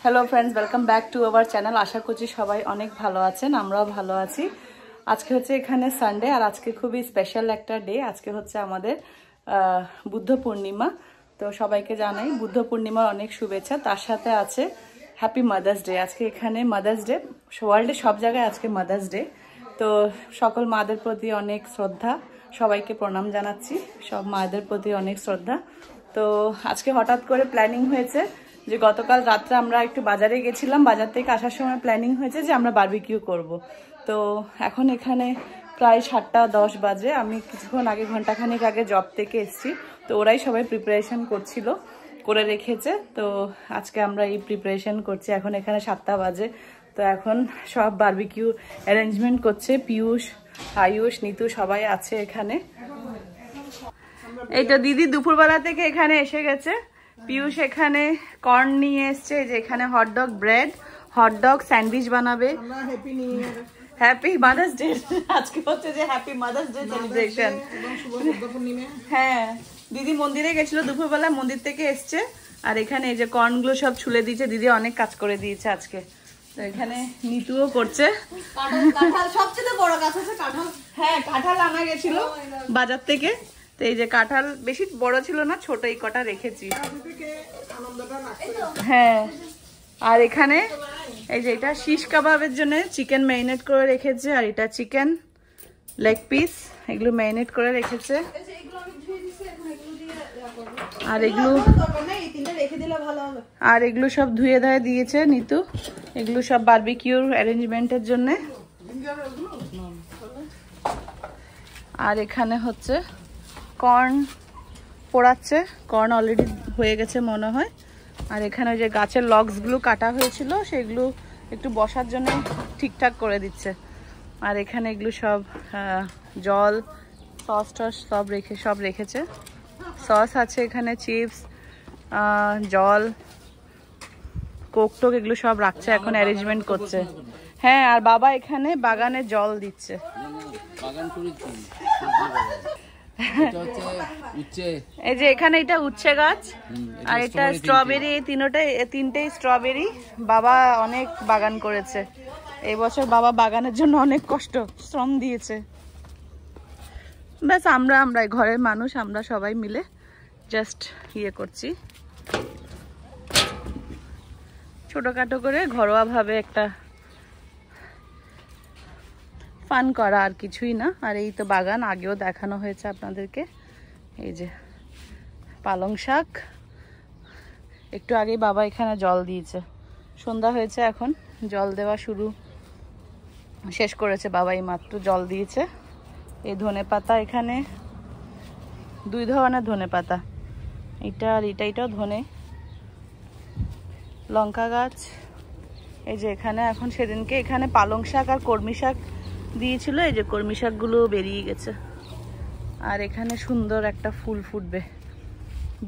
Hello friends, welcome back to our channel. আশা করছি সবাই অনেক ভালো আছেন, আমরাও ভালো আছি। আজকে হচ্ছে এখানে সানডে, আর আজকে খুবই স্পেশাল একটা ডে। আজকে হচ্ছে আমাদের বুদ্ধ পূর্ণিমা। তো সবাইকে জানাই বুদ্ধ পূর্ণিমার অনেক শুভেচ্ছা। তার সাথে আছে হ্যাপি মাদার্স ডে। আজকে এখানে মাদার্স ডে, ওয়ার্ল্ডে সব জায়গায় আজকে মাদার্স ডে। তো সকল মাদের প্রতি অনেক শ্রদ্ধা, সবাইকে প্রণাম জানাচ্ছি, সব মাদের প্রতি অনেক শ্রদ্ধা। তো আজকে হঠাৎ করে প্ল্যানিং হয়েছে যে গতকাল রাত্রে আমরা একটু বাজারে গেছিলাম, বাজার থেকে আসার সময় প্ল্যানিং হয়েছে যে আমরা বারবিকিউ করব। তো এখন এখানে প্রায় 7:10 বাজে। আমি কিছুক্ষণ আগে, ঘন্টাখানেক আগে জব থেকে এসেছি। তো ওরাই সবাই প্রিপারেশন করে রেখেছে। তো আজকে আমরা এই প্রিপারেশন করছি। এখন এখানে 7টা বাজে। তো এখন সব বারবিকিউ অ্যারেঞ্জমেন্ট করছে। পিয়ুষ, আয়ুষ, নিতু সবাই আছে এখানে। এই তো দিদি দুপুরবেলা থেকে এখানে এসে গেছে। পিয়ুষ এখানে কর্ন নিয়ে এসছে, যে এখানে হটডগ ব্রেড, হটডগ স্যান্ডউইচ বানাবে। Happy mother's day. আজকে হচ্ছে যে হ্যাপি মাদার্স ডে সেলিব্রেশন। হ্যাঁ, দিদি মন্দিরে গেছিল দুপুরবেলা, মন্দির থেকে এসছে। আর এখানে এই যে কর্নগুলো সব ছুলে দিয়েছে, দিদি অনেক কাজ করে দিয়েছে আজকে। তো এখানে নিতুও করছে। সবচেয়ে বড় গাছ আছে কাঁঠাল। হ্যাঁ, কাঁঠাল আনা গেছিল বাজার থেকে। তো এই যে কাঁঠাল বেশি বড় ছিল না, ছোট এই কটা রেখেছি। হ্যাঁ, আর এখানে এই যে এটা শিশ কাবাবের জন্য চিকেন ম্যারিনেট করে রেখেছে। আর এটা চিকেন লেগ পিস, এগুলো ম্যারিনেট করে রেখেছে। আর এগুলো সব ধুয়ে ধুয়ে দিয়েছে নিতু। এগুলো সব বারবিকিউর অ্যারেঞ্জমেন্টের জন্য। আর এখানে হচ্ছে কর্ন পোড়াচ্ছে। কর্ন অলরেডি হয়ে গেছে মনে হয়। আর এখানে যে গাছের লগসগুলো কাটা হয়েছিল, সেগুলো একটু বসার জন্য ঠিকঠাক করে দিচ্ছে। আর এখানে এগুলো সব জল, সস টস সব রেখেছে। সস আছে এখানে, চিপস, জল, কোক টোক এগুলো সব রাখছে, এখন অ্যারেঞ্জমেন্ট করছে। হ্যাঁ, আর বাবা এখানে বাগানে জল দিচ্ছে। এই যে এখানে এটা উচ্ছে গাছ, আর এটা স্ট্রবেরি। এই তিনটেই স্ট্রবেরি। বাবা অনেক বাগান করেছে এই বছর। বাবা বাগানের জন্য অনেক শ্রম দিয়েছে। ব্যাস আমরা ঘরের মানুষ, আমরা সবাই মিলে জাস্ট করছি ছোটখাটো করে, ঘরোয়া ভাবে একটা ফান করা, আর কিছুই না। আর এই তো বাগান, আগেও দেখানো হয়েছে আপনাদেরকে। এই যে পালং শাক। একটু আগেই বাবা এখানে জল দিয়েছে। সন্ধ্যা হয়েছে, এখন জল দেওয়া শেষ করেছে বাবা, এই মাত্র জল দিয়েছে। এই ধনেপাতা, এখানে 2 ধরনের ধনেপাতা, এটা আর এটাও ধনে। লঙ্কা গাছ। এই যে এখানে এখন সেদিনকে এখানে পালং শাক আর কলমি শাক দিয়েছিল। এই যে কলমি শাকগুলো বেরিয়ে গেছে। আর এখানে সুন্দর একটা ফুল ফুটবে,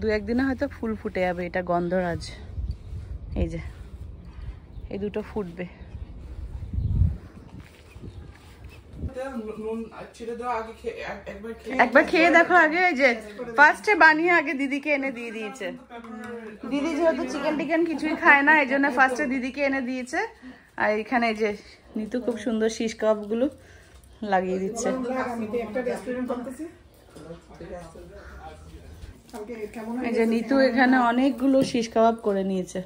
2-1 দিনে হয়তো ফুল ফুটে যাবে। এটা গন্ধরাজ। এই যে এই দুটো ফুটবে। একবার খেয়ে দেখো আগে। এই যে ফার্স্টে বানিয়ে আগে দিদিকে এনে দিয়ে দিয়েছে। দিদি যেহেতু চিকেন টিকেন কিছুই খায় না, এই জন্য ফার্স্টে দিদিকে এনে দিয়েছে। আর এখানে এই যে নিতু খুব সুন্দর শিশ কাবাবগুলো লাগিয়ে দিচ্ছে। এই যে নিতু এখানে অনেকগুলো শিশ কাবাব করে নিয়েছে,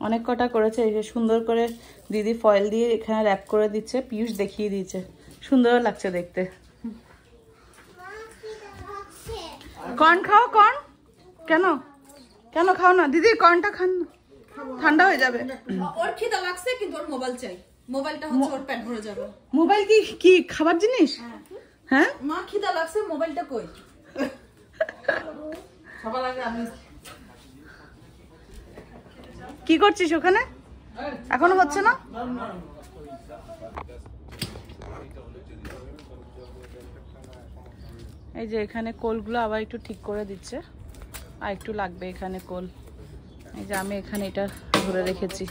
অনেক কটা করেছে। এই যে সুন্দর করে দিদি ফয়েল দিয়ে এখানে র্যাপ করে দিচ্ছে। পিয়ুষ দেখিয়ে দিয়েছে, সুন্দর লাগছে দেখতে। কর্ন খাও, কর্ন। কেন খাও না দিদি? কর্নটা খান না, ঠান্ডা হয়ে যাবে। ওর খিদা লাগছে, কিন্তু ওর মোবাইল চাই। মোবাইলটা হচ্ছে ওর পেট ভরে যাবে। মোবাইল কি খাবার জিনিস? হ্যাঁ, মা খিদা লাগছে, মোবাইলটা কই? সবার আগে আমি কি করছিস ওখানে? এখনো হচ্ছে না? এই যে এখানে কোলগুলো আবার একটু ঠিক করে দিচ্ছে, আর একটু লাগবে এখানে কোল। এই যে আমি এখানে এটা ধরে রেখেছি।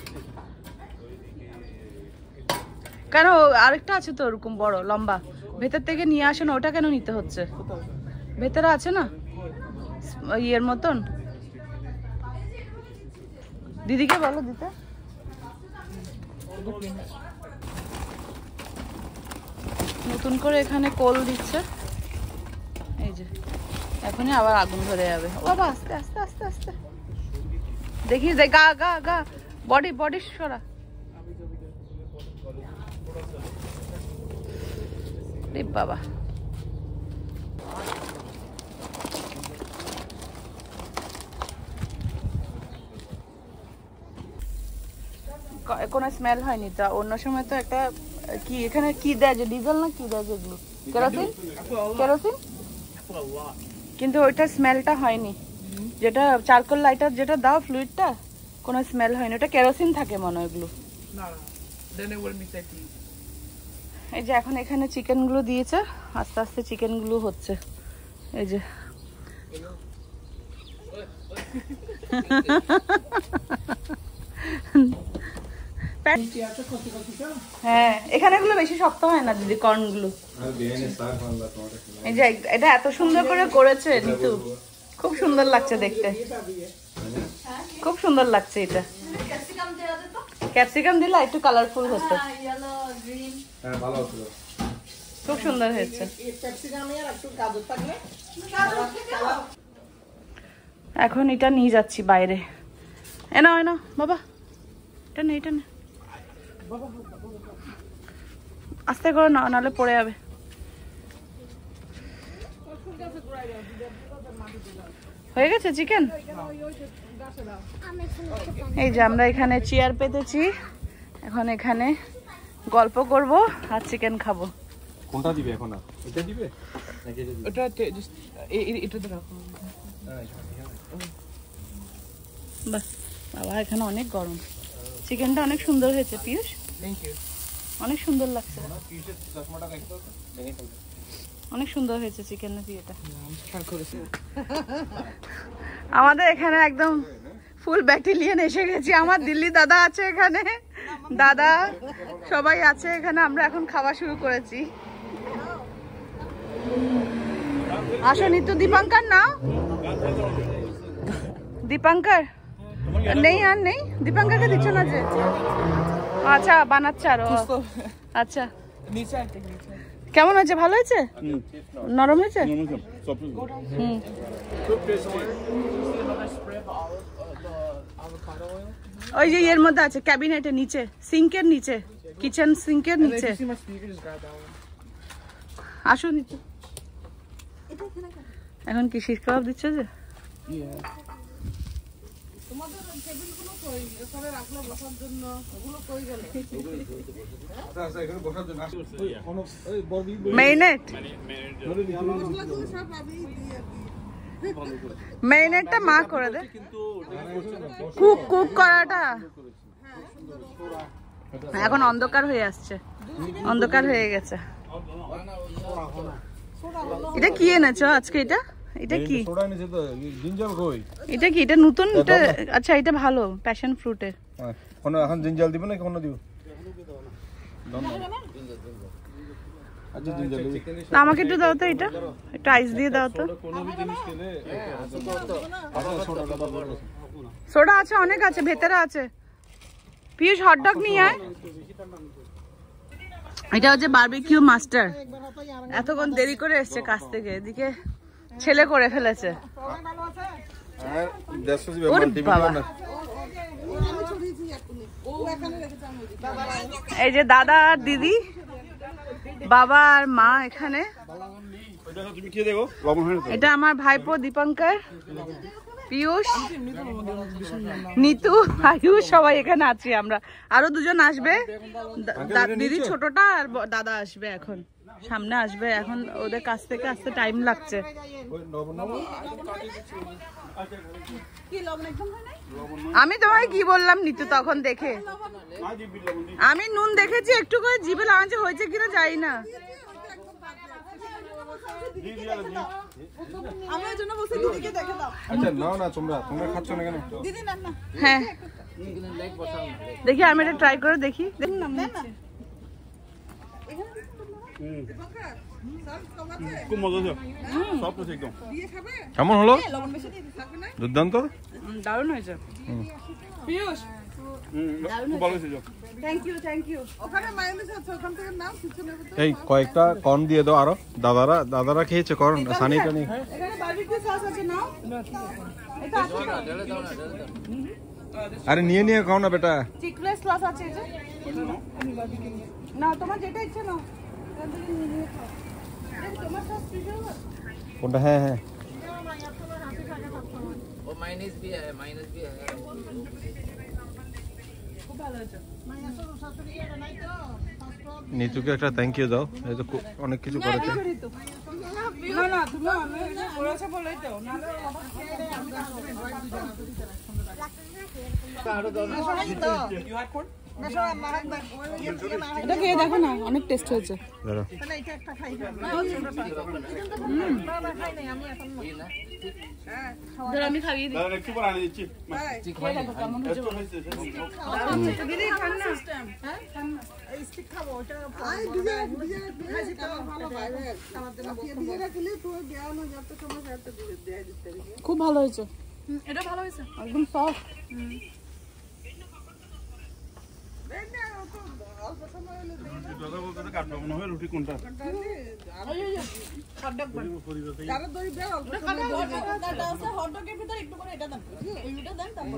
কেন? আরেকটা আছে তো ওরকম বড় লম্বা, ভেতর থেকে নিয়ে আসে না, ওটা কেন নিতে হচ্ছে? ভেতরে আছে না ইয়ের মতন। দিদিকে বলো দিতে। নতুন করে এখানে কোল দিচ্ছে, এই যে এখনই আবার আগুন ধরে যাবে। ও বাবা, আস্তে আস্তে আস্তে আস্তে, দেখি যে গা গা গা, বডি বডি সরা। বাবা, কোনো স্মেল হয়নি তো? অন্য সময় তো একটা কি এখানে কি দেয় যে ডিজেল না কি দেয় যেগুলো, কেরোসিন, কেরোসিন, কিন্তু ওইটা স্মেলটা হয়নি। যেটা চারকোল লাইটার যেটা দাও ফ্লুইডটা, কোনো স্মেল হয়নি, ওটা কেরোসিন থাকে মনে হয় ওগুলো। এই যে এখন এখানে চিকেন গুলো দিয়েছে, আস্তে আস্তে চিকেন গুলো হচ্ছে। এই যে হ্যাঁ, এখানে গুলো বেশি শক্ত হয় না দিদি, কর্ন গুলো। এই যে এটা এত সুন্দর করে করেছে নিতু, খুব সুন্দর লাগছে দেখতে, খুব সুন্দর লাগছে। এটা ক্যাপসিকাম দিলে একটু কালারফুল হতো, খুব সুন্দর হয়েছে। এখন এটা নিয়ে যাচ্ছি বাইরে। এনা এনা বাবা, এটা নে, এটা নে, আস্তে করে না, নাহলে পড়ে যাবে। হয়ে গেছে চিকেন। এই যে আমরা এখানে চেয়ার পেতেছি, এখন এখানে গল্প করব আর চিকেন খাবো। কোনটা দিবে এখন? এটা দিবে নাকি এটা দিবে? এটা এটা রাখো। বাস বাবা, এখানে অনেক গরম। চিকেনটা অনেক সুন্দর হয়েছে পিয়ুষ, থ্যাংক ইউ, অনেক সুন্দর লাগছে। পিয়ুষের চশমাটা দেখো, অনেক সুন্দর হয়েছে চিকেনের ইয়েটা। আমাদের এখানে একদম ফুল ব্যাটালিয়ন এসে গেছি। আমার দিল্লি দাদা আছে এখানে, দাদা সবাই আছে এখানে। আমরা এখন খাওয়া শুরু করেছি। আসো নিতু, দীপঙ্কর নাও, দীপঙ্কর নেই, আর নেই, দীপঙ্করকে দিচ্ছ না যে? আচ্ছা বানাচ্ছে আরো, আচ্ছা। কেমন হয়েছে? ভালো হয়েছে? নরম হয়েছে? ওই যে এর মধ্যে আছে, ক্যাবিনেটের নিচে, সিঙ্কের নিচে, কিচেন সিঙ্কের নিচে। আসো নিচে। এখন কি শিশ কাবাব দিচ্ছে যে? মেরিনেটটা মা করে দে, কুক করাটা। এখন অন্ধকার হয়ে আসছে, অন্ধকার হয়ে গেছে। এটা কি এনেছো আজকে? এটা এটা কি? এটা কি? এটা নতুন? আচ্ছা, এটা ভালো, প্যাশন ফ্রুটের। এখন জিঞ্জার দিব না কোন দিব? আমাকে একটু দাও তো, এটা একটু আইস দিয়ে দাও তো। সোডা আছে, অনেক আছে, ভেতরে আছে। পিয়ুষ হটডগ নিয়ে আয়। এটা হচ্ছে বারবিকিউ মাস্টার, এতক্ষণ দেরি করে এসছে কাছ থেকে, এদিকে ছেলে করে ফেলেছে। এই যে দাদা আর দিদি, বাবা আর মা এখানে। এটা আমার ভাইপো দীপঙ্কর, পিয়ুষ, নিতু, আয়ুষ, সবাই এখানে আছি আমরা। আরো দুজন আসবে, দিদি ছোটটা আর দাদা আসবে, এখন সামনে আসবে। এখন ওদের কাছ থেকে আসতে টাইম লাগছে। আমি তোমায় কি বললাম নিতু তখন দেখে? আমি নুন দেখেছি একটু করে, জিভে লাগাচ্ছে, হয়েছে কিনা জানি না। হ্যাঁ দেখি, আমি এটা ট্রাই করে দেখি। কেমন হলো? দুর্দান্ত, দারুণ হয়েছে। Thank you. ওখানে মায়োনিজ আছে, ওখান থেকে নাও কিছু নেবে তো। এই কয়েকটা কর্ন দিয়ে দাও আরো। দাদারা খেয়েছে কর্ন, সানিটা নেই। এখানে বারবিকিউ সস আছে, নাও। এটা আছে আরে নিয়ে খাও না বেটা। চিকলেস সস আছে এই যে। না তোমার যেটা ইচ্ছে নাও, এখান থেকে নিয়ে খাও। তোমার সস স্পেশাল কোনটা? হ্যাঁ হ্যাঁ वो माइनस भी है খুব ভালো হয়েছে। নিতুকে একটা থ্যাংক ইউ দাও, এই তো অনেক কিছু করেছে। না না তুমি বলেছো বলেই তো, নালে এটা খেয়ে দেখো না, অনেক টেস্ট হয়েছে। আমি খাইয়ে দিই। দিদি খান না, খুব ভালো হয়েছে। এটা ভালো হয়েছে, একদম সফট। রুটি কোনটা? হটডগের ভিতরে একটু করে এটা দেন, এইটা দেন, তারপর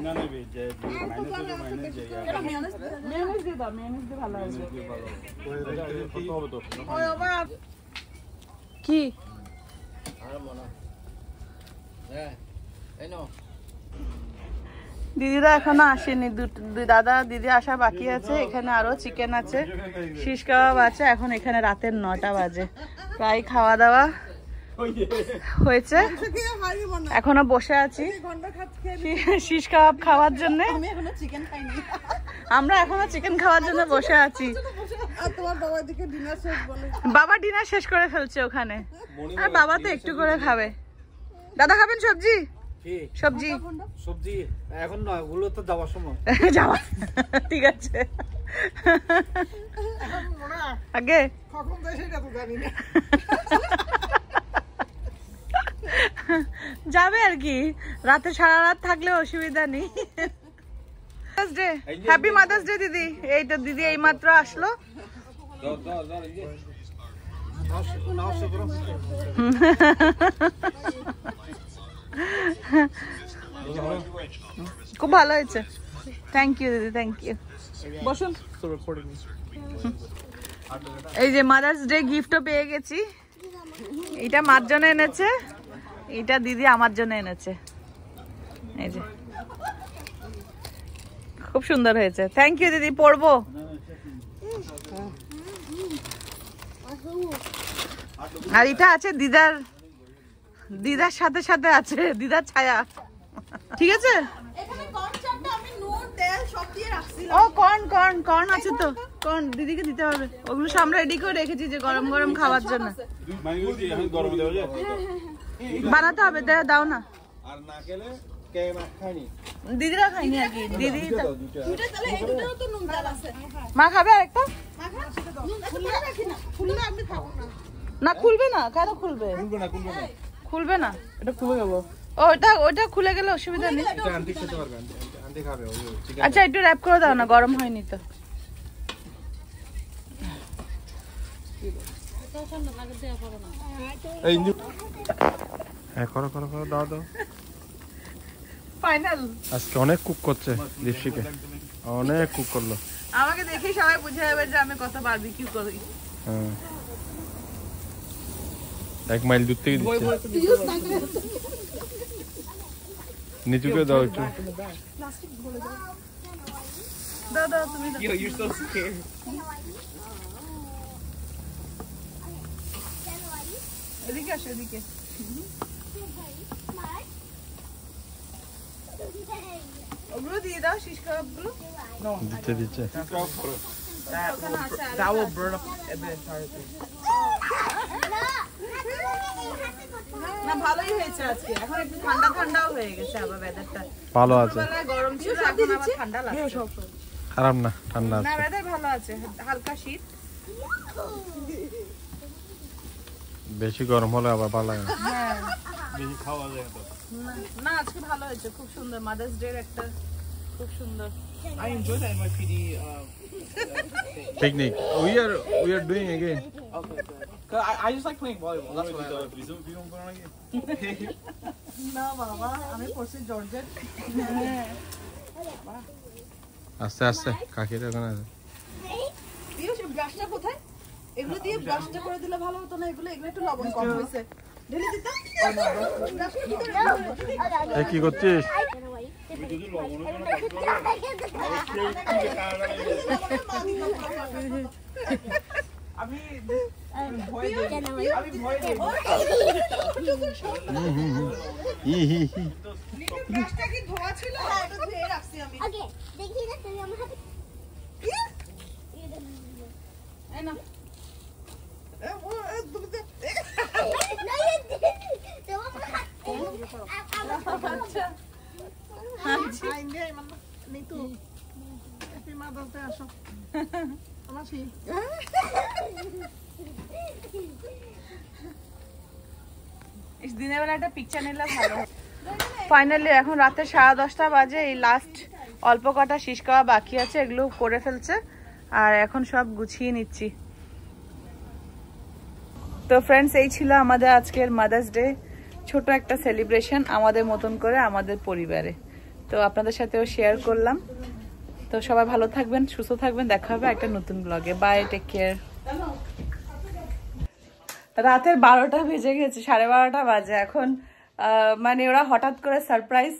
মেয়োনিজ দিয়ে দাও, মেয়োনিজ দিয়ে ভালো হয়েছে। কি দিদিরা এখনো আসেনি, দাদা দিদি আসা বাকি আছে। এখানে আরো চিকেন আছে, শিশ কাবাব আছে। এখন এখানে রাতের 9টা বাজে, প্রায় খাওয়া দাওয়া হয়েছে। এখনো বসে আছি শিশ কাবাব খাওয়ার জন্য। আমরা এখনো চিকেন খাওয়ার জন্য বসে আছি। বাবা ডিনার শেষ করে ফেলছে ওখানে, আর বাবা তো একটু করে খাবে। দাদা খাবেন সবজি? সবজি সবজি এখন না, ওগুলো তো যাওয়ার সময় যাওয়া। ঠিক আছে, আগে যাবে আর কি, রাতে সারা রাত থাকলে অসুবিধা নেই। হ্যাপি মাদার্স ডে দিদি। এই তো দিদি এই মাত্র আসলো। খুব ভালো হয়েছে, থ্যাংক ইউ দিদি, থ্যাংক ইউ। বসুন। এই যে মাদার্স ডে গিফটও পেয়ে গেছি। এটা মার জন্য এনেছে, এটা দিদি আমার জন্য এনেছে। এই যে খুব সুন্দর হয়েছে, থ্যাংক ইউ দিদি। পড়বো। আর এটা আছে দিদার সাথে সাথে আছে দিদার ছায়া। ঠিক আছে, ও কর্ন আছে তো, কর্ন দিদিকে দিতে হবে। ওগুলো সব আমরা রেডি করে রেখেছি যে গরম গরম খাওয়ার জন্য। বানাতে হবে, দাও না। দিদিরা খাইনি আর কি, দিদি মা খাবে আরেকটা। না খুলবে না, কেন খুলবে? খুলবে না, এটা খুলে গেল। ওটা খুলে গেলে অসুবিধা নেই। আচ্ছা একটু র‍্যাপ করে দাও না, গরম হয়নি তো। করো দাও। ফাইনাল। আজকে অনেক কুক করছে দীপশিকে, অনেক কুক করলো। আমাকে দেখেই সবাই বুঝে যাবে যে আমি কত বারবিকিউ করি। হ্যাঁ, 1 মাইল দূর থেকে দিচ্ছে। নিচুকে দাও একটু। দাও তুমি দাও। এদিকে আসো, এদিকে। ওগুলো দিয়ে দাও, শিশ কাবাবগুলো দিচ্ছে। না ভালোই হয়েছে আজকে। এখন একটু ঠান্ডা ঠান্ডাও হয়ে গেছে, আবার ওয়েদারটা ভালো আছে। গরম ছিল, এখন আবার ঠান্ডা লাগছে। খারাপ না, ঠান্ডা আছে। না ওয়েদার ভালো আছে, হালকা শীত। বেশি গরম হলে আবার ভালো লাগে না। বেশি খাওয়া যায় তো না। আজকে ভালো হয়েছে, খুব সুন্দর। মাদার্স ডে একটা খুব সুন্দর। I enjoy that in my PD Picnic. We are doing again. okay, good. Cause I just like playing volleyball. That's what I like. না বাবা, আমি পড়ছি জর্জেট। আস্তে আস্তে কাকিটা ওখানে আছে। দিও সব ব্রাশটা কোথায়? এগুলো দিয়ে ব্রাশটা করে দিলে ভালো হতো না, এগুলো একটু লবণ কম হয়েছে। ঢেলে দিতে? এই কি করছিস? আমি ভয় দেব। ব্রাশটা কি ধোয়া ছিল? এটা ধুয়ে রাখছি আমি। ওকে, দেখি না তুমি আমার হাতে এই না। দিনের বেলা একটা পিকচার নিলে ভালো। ফাইনালি এখন রাতে 10:30 বাজে। এই লাস্ট অল্প কটা শীষ খাওয়া বাকি আছে, এগুলো করে ফেলছে আর এখন সব গুছিয়ে নিচ্ছি। তো ফ্রেন্ডস, এই ছিল আমাদের আজকের মাদার্স ডে, ছোট একটা সেলিব্রেশন আমাদের মতন করে আমাদের পরিবারে। তো আপনাদের সাথেও শেয়ার করলাম। তো সবাই ভালো থাকবেন, সুস্থ থাকবেন, দেখা হবে একটা নতুন ব্লগে। Bye, take care. রাতের 12টা বেজে গেছে, 12:30 বাজে এখন। মানে ওরা হঠাৎ করে সারপ্রাইজ,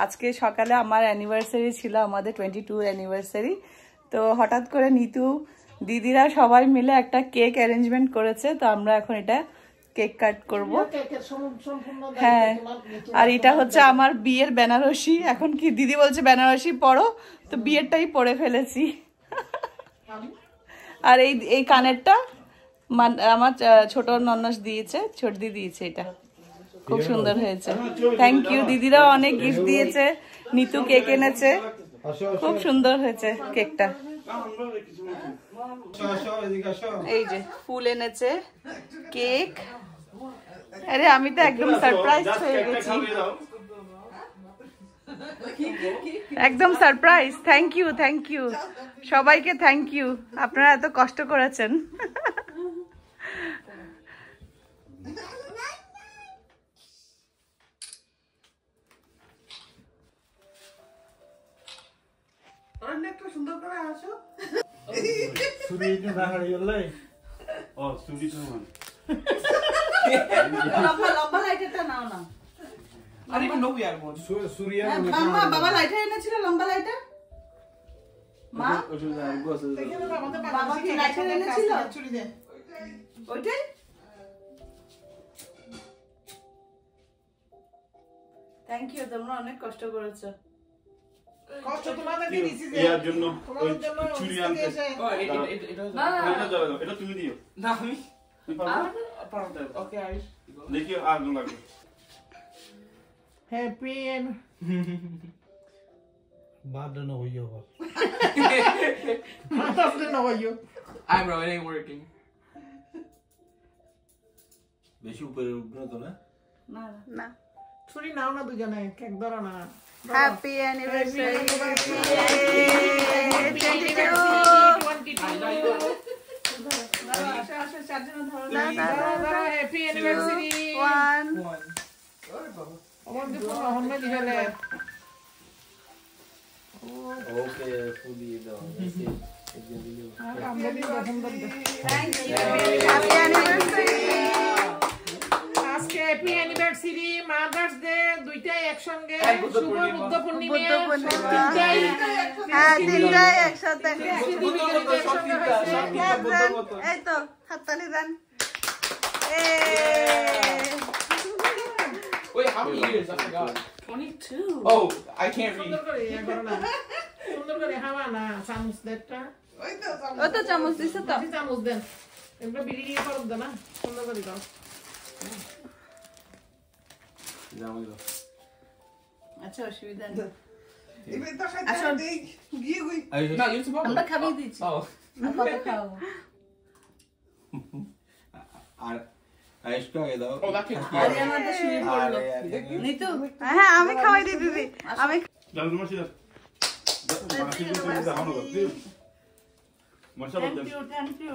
আজকে সকালে আমার অ্যানিভার্সারি ছিল, আমাদের 22 অ্যানিভার্সারি। তো হঠাৎ করে নিতু দিদিরা সবাই মিলে একটা কেক অ্যারেঞ্জমেন্ট করেছে। তো আমরা এখন এটা কেক কাট করব। হ্যাঁ, আর এটা হচ্ছে আমার বিয়ের বেনারসি। এখন কি দিদি বলছে বেনারসি পরো, তো বিয়েরটাই পরে ফেলেছি। আর এই কানেরটা আমার ছোট ননস দিয়েছে, ছোটদি দিয়েছে। এটা খুব সুন্দর হয়েছে, থ্যাংক ইউ। দিদিরাও অনেক গিফট দিয়েছে, নিতু কেক এনেছে, খুব সুন্দর হয়েছে কেকটা। এই যে ফুল এনেছে, কেক। আরে আমি তো একদম সারপ্রাইজ হয়ে গেছি, একদম surprise. Thank you, thank you সবাইকে, থ্যাংক ইউ, আপনারা এত কষ্ট করেছেন। সুন্দর করে আসো। লম্বা লাইটারটা নাও না। I didn't even know we had one. মাম্মা, বাবা লাইটার এনেছিল, লম্বা লাইটার। মা, বাবা কি লাইটার এনেছিল? ওইটাই। থ্যাংক ইউ, তোমরা অনেক কষ্ট করেছো। কষ্ট তোমাদেরকে দিছি যে এর জন্য ওই চুরি আনতে। এটা তুমি দিও না, আমি পারবো। ওকে, আইস দেখিও আগুন লাগবে। হ্যাপি এন্ড বাদ না হইও বা মাতাসলে না হইও। I bro, it ain't working. বেশি উপরে উঠবে তো না। না না, ছুরি নাও না দুজনে, কেক ধরো না। Happy anniversary. Happy anniversary. One আমার যে ফোন হন না দিলে ওকে ফুলি দাও। আমরা দিন পছন্দ করতে। Happy anniversary. আজকে হ্যাপি অ্যানিভার্সারি, মাদার্স ডে, দুইটাই একসঙ্গে। শুভ বুদ্ধ পূর্ণিমা। হ্যাঁ, তিনটাই একসাথে। এই তো হাততালি দেন। Wait, how many years? I forgot. 22। Oh, I can't read. সুন্দর করে ইয়া করো না। সুন্দর করে হাওয়া না, চামচ দেটা। ও তো চামচ দিছে তো। চামচ দেন। এগুলো বিড়ি দিয়ে করব না, সুন্দর করে দাও। আচ্ছা, অসুবিধা নেই। No, you're supposed আমরা to. খাবিয়ে দিচ্ছি। Oh. কত খাওয়াবো? আর আইসটা আগে দাও। Oh, that kid's আরে good. আমাদের শুয়ে পড়লো। আরে নিতু, হ্যাঁ আমি খাওয়াই দিই দিদি। আমি That was much of thank you thank you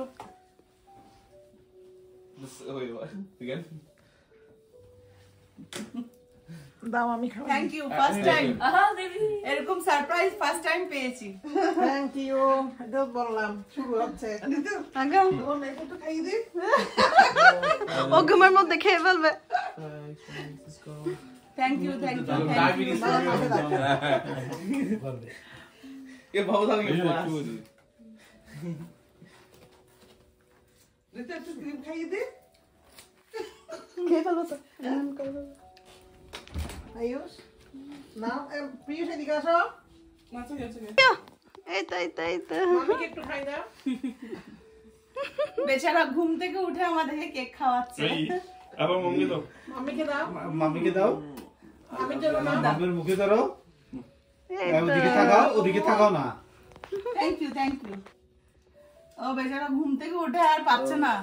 দাও আমি খাবো। থ্যাংক ইউ ফার্স্ট টাইম এরকম সারপ্রাইজ ফার্স্ট টাইম পেয়েছি থ্যাংক ইউ এটা বললাম শুরু হচ্ছে। ও মেয়েকে একটু খাইয়ে দিই। ও ঘুমের মধ্যে খেয়ে ফেলবে। Thank you thank you Rita একটু ক্রিম খাইয়ে দিই। খেয়ে ফেলবো তো। আয়ুষ নাও প্রিয় এদিকে আসো। এই তো এই তো এই তো। মামিকে একটু খাই দাও। বেচারা ঘুম থেকে উঠে আমাদেরকে কেক খাওয়াচ্ছে আবার মম্মি দাও মামিকে দাও। মামিকে দাও আমি জন্য না দাও। মামির মুখে ধরো এই তো। ওদিকে তাকাও না থ্যাংক ইউ ও বেচারা ঘুম থেকে উঠে আর পাচ্ছে না